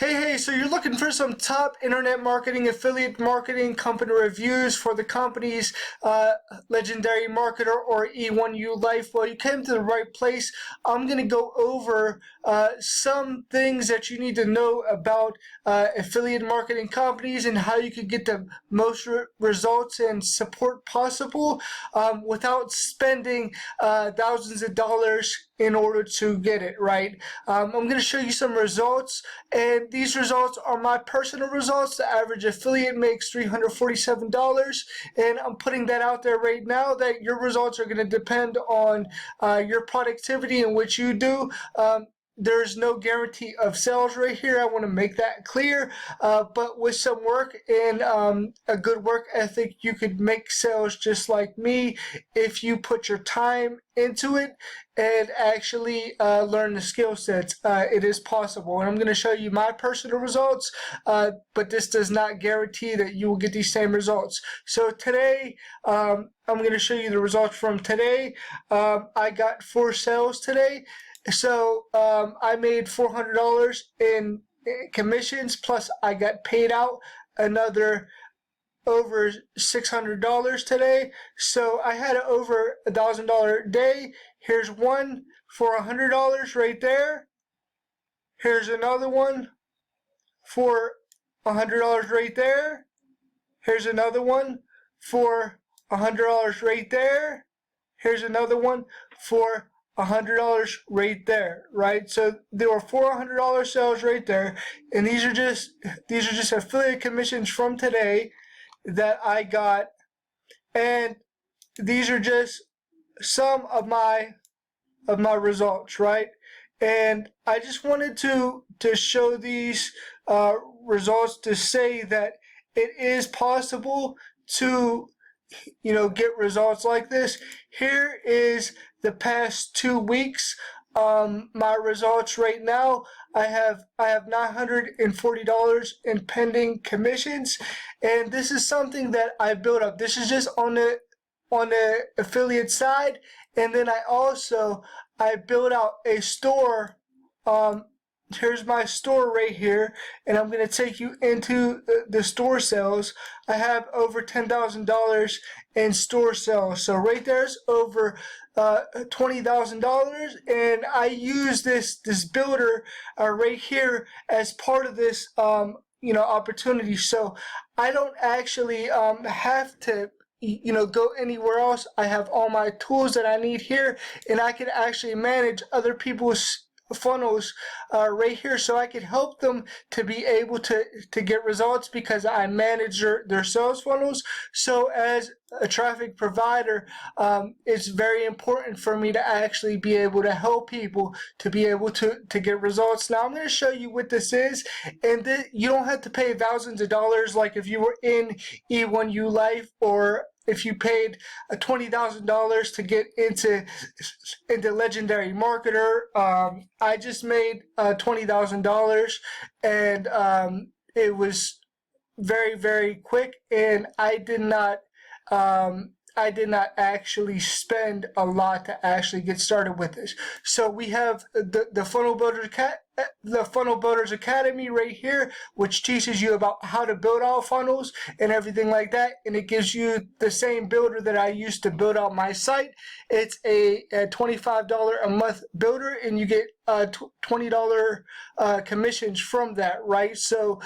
Hey, so you're looking for some top internet marketing, affiliate marketing, company reviews for the company's legendary marketer or E1U life? Well, you came to the right place. I'm going to go over some things that you need to know about affiliate marketing companies and how you can get the most results and support possible without spending thousands of dollars in order to get it right. I'm going to show you some results, and these results are my personal results. The average affiliate makes $347, and I'm putting that out there right now that your results are going to depend on your productivity and what you do. There's no guarantee of sales right here. I want to make that clear. But with some work and a good work ethic, you could make sales just like me if you put your time into it and actually learn the skill sets. It is possible. And I'm going to show you my personal results, but this does not guarantee that you will get these same results. So today, I'm going to show you the results from today. I got 4 sales today. So I made $400 in commissions, plus I got paid out another over $600 today. So I had an over $1,000 day. Here's one for $100 right there. Here's another one for $100 right there. Here's another one for $100 right there. Here's another one for $100 right there, right? So there were $400 sales right there, and these are just affiliate commissions from today that I got, and these are just some of my results, right? And I just wanted to show these results to say that it is possible to get results like this. Here is the past 2 weeks. My results right now, I have $940 in pending commissions, and this is something that I built up. This is just on the affiliate side, and then I built out a store. Here's my store right here, and I'm going to take you into the store sales. I have over $10,000 in store sales. So right there's over $20,000, and I use this builder right here as part of this opportunity. So I don't actually have to go anywhere else. I have all my tools that I need here, and I can actually manage other people's funnels right here, so I could help them to be able to get results because I manage their sales funnels. So as a traffic provider, it's very important for me to actually be able to help people to be able to get results. Now I'm going to show you what this is, and you don't have to pay thousands of dollars like if you were in E1U Life, or if you paid $20,000 to get into legendary marketer. I just made $20,000, and it was very, very quick, and I did not actually spend a lot to actually get started with this. So we have the Funnel Builders Academy right here, which teaches you about how to build out funnels and everything like that, and it gives you the same builder that I used to build out my site. It's a $25 a month builder, and you get $20 commissions from that, right? So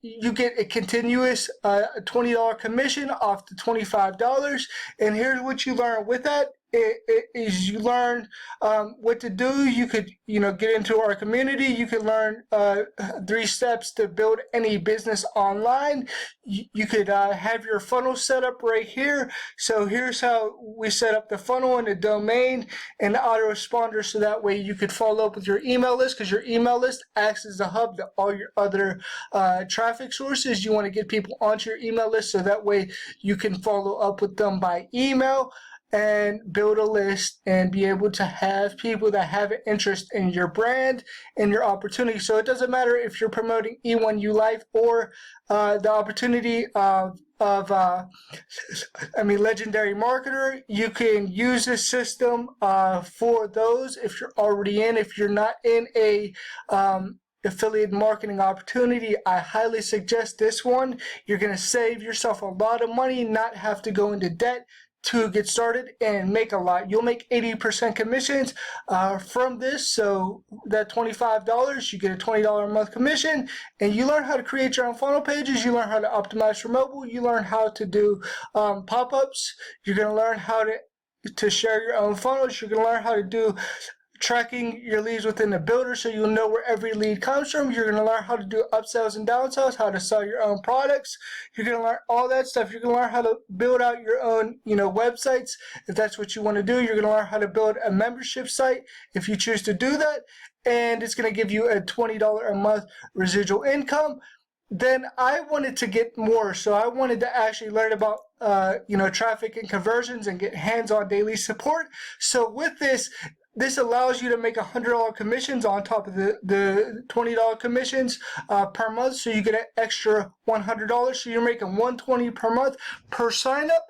you get a continuous $20 commission off the $25, and here's what you learn with that. Is you learn what to do. You could get into our community. You can learn 3 steps to build any business online. You could have your funnel set up right here. So here's how we set up the funnel and the domain and the autoresponder, so that way you could follow up with your email list, because your email list acts as a hub to all your other traffic sources. You want to get people onto your email list, so that way you can follow up with them by email and build a list and be able to have people that have an interest in your brand and your opportunity. So it doesn't matter if you're promoting E1U Life or the opportunity of legendary marketer. You can use this system for those if you're already in. If you're not in a affiliate marketing opportunity. I highly suggest this one. You're going to save yourself a lot of money, not have to go into debt to get started, and make a lot. You'll make 80% commissions from this. So that $25, you get a $20 a month commission, and you learn how to create your own funnel pages. You learn how to optimize for mobile. You learn how to do pop-ups. You're going to learn how to share your own funnels. You're going to learn how to do tracking your leads within the builder, so you'll know where every lead comes from. You're going to learn how to do upsells and downsells, how to sell your own products. You're going to learn all that stuff. You're going to learn how to build out your own, websites if that's what you want to do. You're going to learn how to build a membership site if you choose to do that, and it's going to give you a $20 a month residual income. Then I wanted to get more, so I wanted to actually learn about traffic and conversions and get hands-on daily support. So with this allows you to make $100 commissions on top of the $20 commissions per month. So you get an extra $100. So you're making $120 per month per sign up.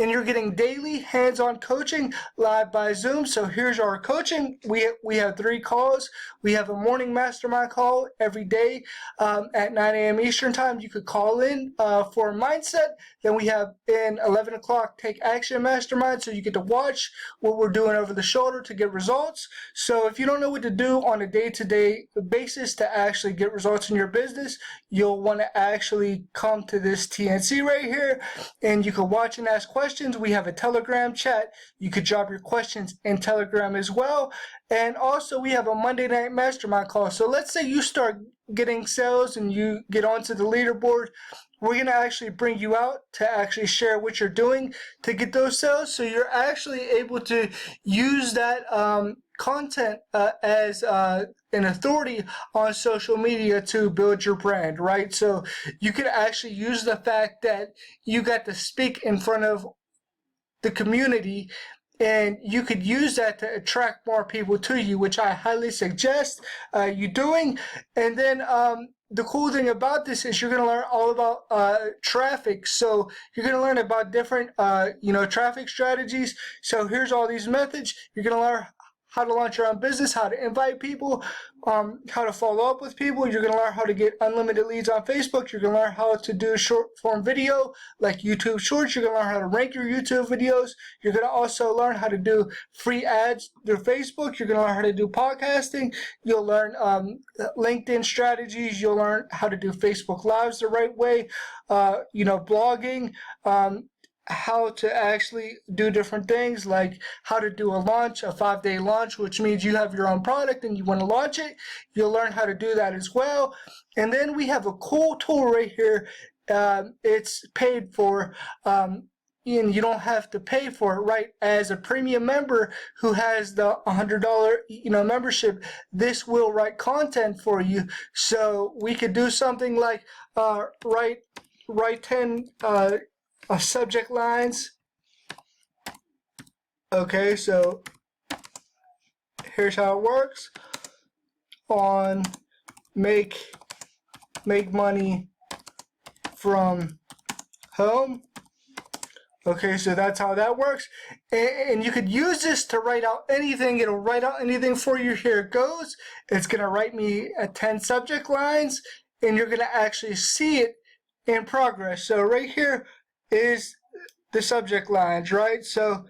And you're getting daily hands-on coaching live by Zoom. So here's our coaching. We have 3 calls. We have a morning mastermind call every day at 9 a.m. Eastern time. You could call in for a mindset. Then we have an 11 o'clock take action mastermind. So you get to watch what we're doing over the shoulder to get results. So if you don't know what to do on a day-to-day basis to actually get results in your business, you'll want to actually come to this TNC right here, and you can watch and ask questions. We have a Telegram chat. You could drop your questions in Telegram as well. And also we have a Monday night mastermind call. So let's say you start getting sales and you get onto the leaderboard. We're going to actually bring you out to actually share what you're doing to get those sales. So you're actually able to use that content as an authority on social media to build your brand, right? So you could actually use the fact that you got to speak in front of the community, and you could use that to attract more people to you, which I highly suggest you doing. And then the cool thing about this is you're going to learn all about traffic. So you're going to learn about different traffic strategies. So here's all these methods. You're going to learn how to launch your own business, how to invite people, how to follow up with people. You're going to learn how to get unlimited leads on Facebook. You're going to learn how to do short form video like YouTube Shorts. You're going to learn how to rank your YouTube videos. You're going to also learn how to do free ads through Facebook. You're going to learn how to do podcasting. You'll learn LinkedIn strategies. You'll learn how to do Facebook Lives the right way, blogging, how to actually do different things, like how to do a launch, a 5-day launch, which means you have your own product and you want to launch it. You'll learn how to do that as well. And then we have a cool tool right here. It's paid for, and you don't have to pay for it, right? As a premium member who has the $100 membership, this will write content for you. So we could do something like write 10 subject lines. Okay, so here's how it works. On make money from home. Okay, so that's how that works. And you could use this to write out anything. It'll write out anything for you. Here it goes. It's going to write me 10 subject lines, and you're going to actually see it in progress. So right here is the subject lines, right? So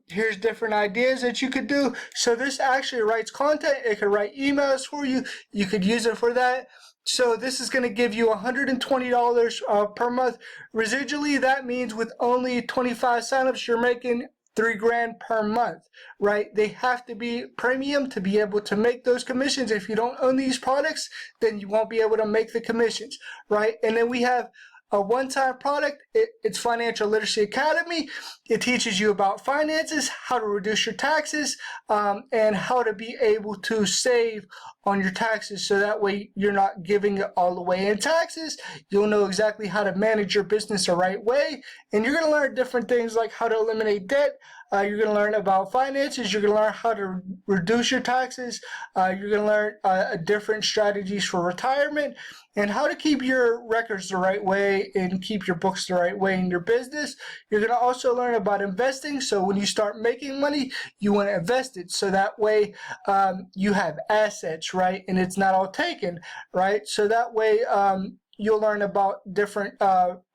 here's different ideas that you could do. So this actually writes content. It could write emails for you. You could use it for that. So this is going to give you $120 per month. Residually, that means with only 25 signups, you're making $3,000 per month, right? They have to be premium to be able to make those commissions. If you don't own these products, then you won't be able to make the commissions, right? And then we have a one-time product. It's Financial Literacy Academy. It teaches you about finances, how to reduce your taxes, and how to be able to save on your taxes, so that way you're not giving it all away in taxes. You'll know exactly how to manage your business the right way, and you're going to learn different things like how to eliminate debt, You're going to learn about finances. You're going to learn how to reduce your taxes. You're going to learn different strategies for retirement and how to keep your records the right way and keep your books the right way in your business. You're going to also learn about investing. So when you start making money, you want to invest it so that way you have assets, right? And it's not all taken, right? So that way you'll learn about different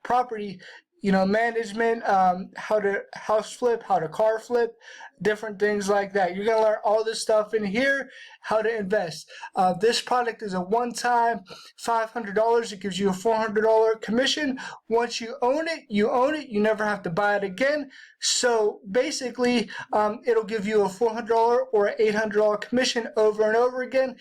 property, management, how to house flip, how to car flip, different things like that. You're going to learn all this stuff in here, how to invest. This product is a one-time $500. It gives you a $400 commission. Once you own it, you own it. You never have to buy it again. So basically, it'll give you a $400 or an $800 commission over and over again.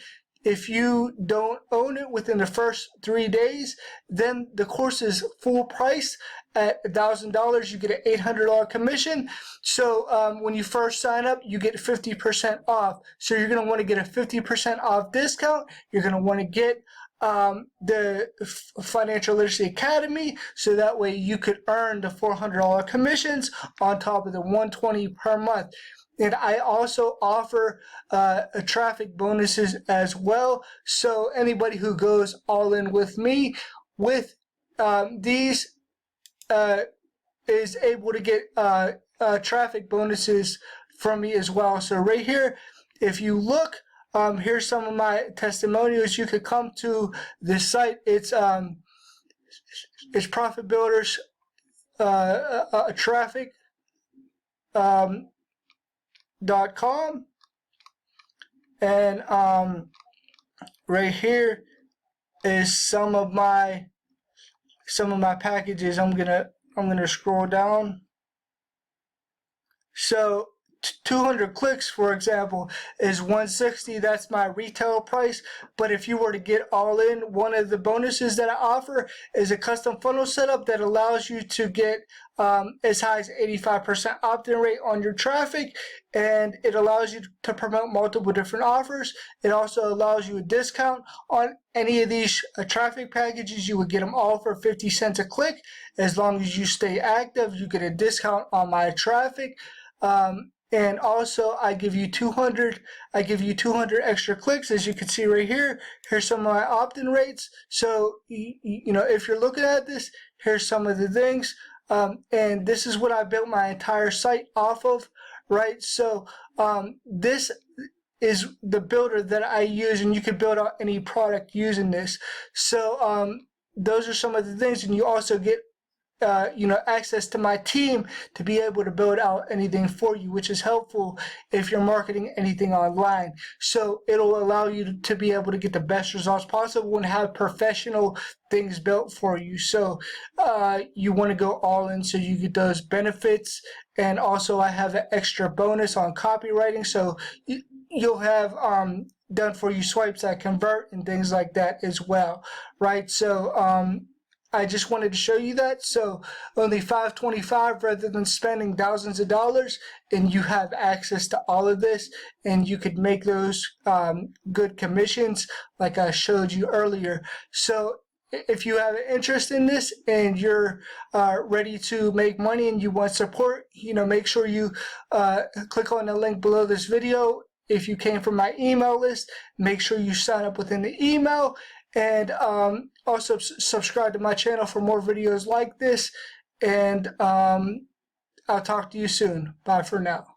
If you don't own it within the first 3 days, then the course is full price at $1,000. You get an $800 commission. So when you first sign up, you get 50% off. So you're going to want to get a 50% off discount. You're going to want to get the Financial Literacy Academy, so that way you could earn the $400 commissions on top of the $120 per month. And I also offer traffic bonuses as well. So anybody who goes all in with me with these is able to get traffic bonuses from me as well. So right here, if you look, here's some of my testimonials. You could come to this site. It's Profit Builders Traffic. .com, and right here is some of my packages. I'm gonna scroll down. So 200 clicks, for example, is $160. That's my retail price. But if you were to get all in, one of the bonuses that I offer is a custom funnel setup that allows you to get as high as 85% opt-in rate on your traffic, and it allows you to promote multiple different offers. It also allows you a discount on any of these traffic packages. You would get them all for 50 cents a click. As long as you stay active, you get a discount on my traffic. And also, I give you 200 extra clicks, as you can see right here. Here's some of my opt-in rates. So, if you're looking at this, here's some of the things. And this is what I built my entire site off of, right? So, this is the builder that I use, and you can build out any product using this. So, those are some of the things, and you also get access to my team to be able to build out anything for you, which is helpful if you're marketing anything online. So it'll allow you to be able to get the best results possible and have professional things built for you. So you want to go all in so you get those benefits. And also I have an extra bonus on copywriting. So you'll have done for you swipes that convert and things like that as well, right? So I just wanted to show you that. So only $525 rather than spending thousands of dollars, and you have access to all of this, and you could make those good commissions like I showed you earlier. So if you have an interest in this and you're ready to make money and you want support, make sure you click on the link below this video. If you came from my email list, make sure you sign up within the email. And also subscribe to my channel for more videos like this. And I'll talk to you soon. Bye for now.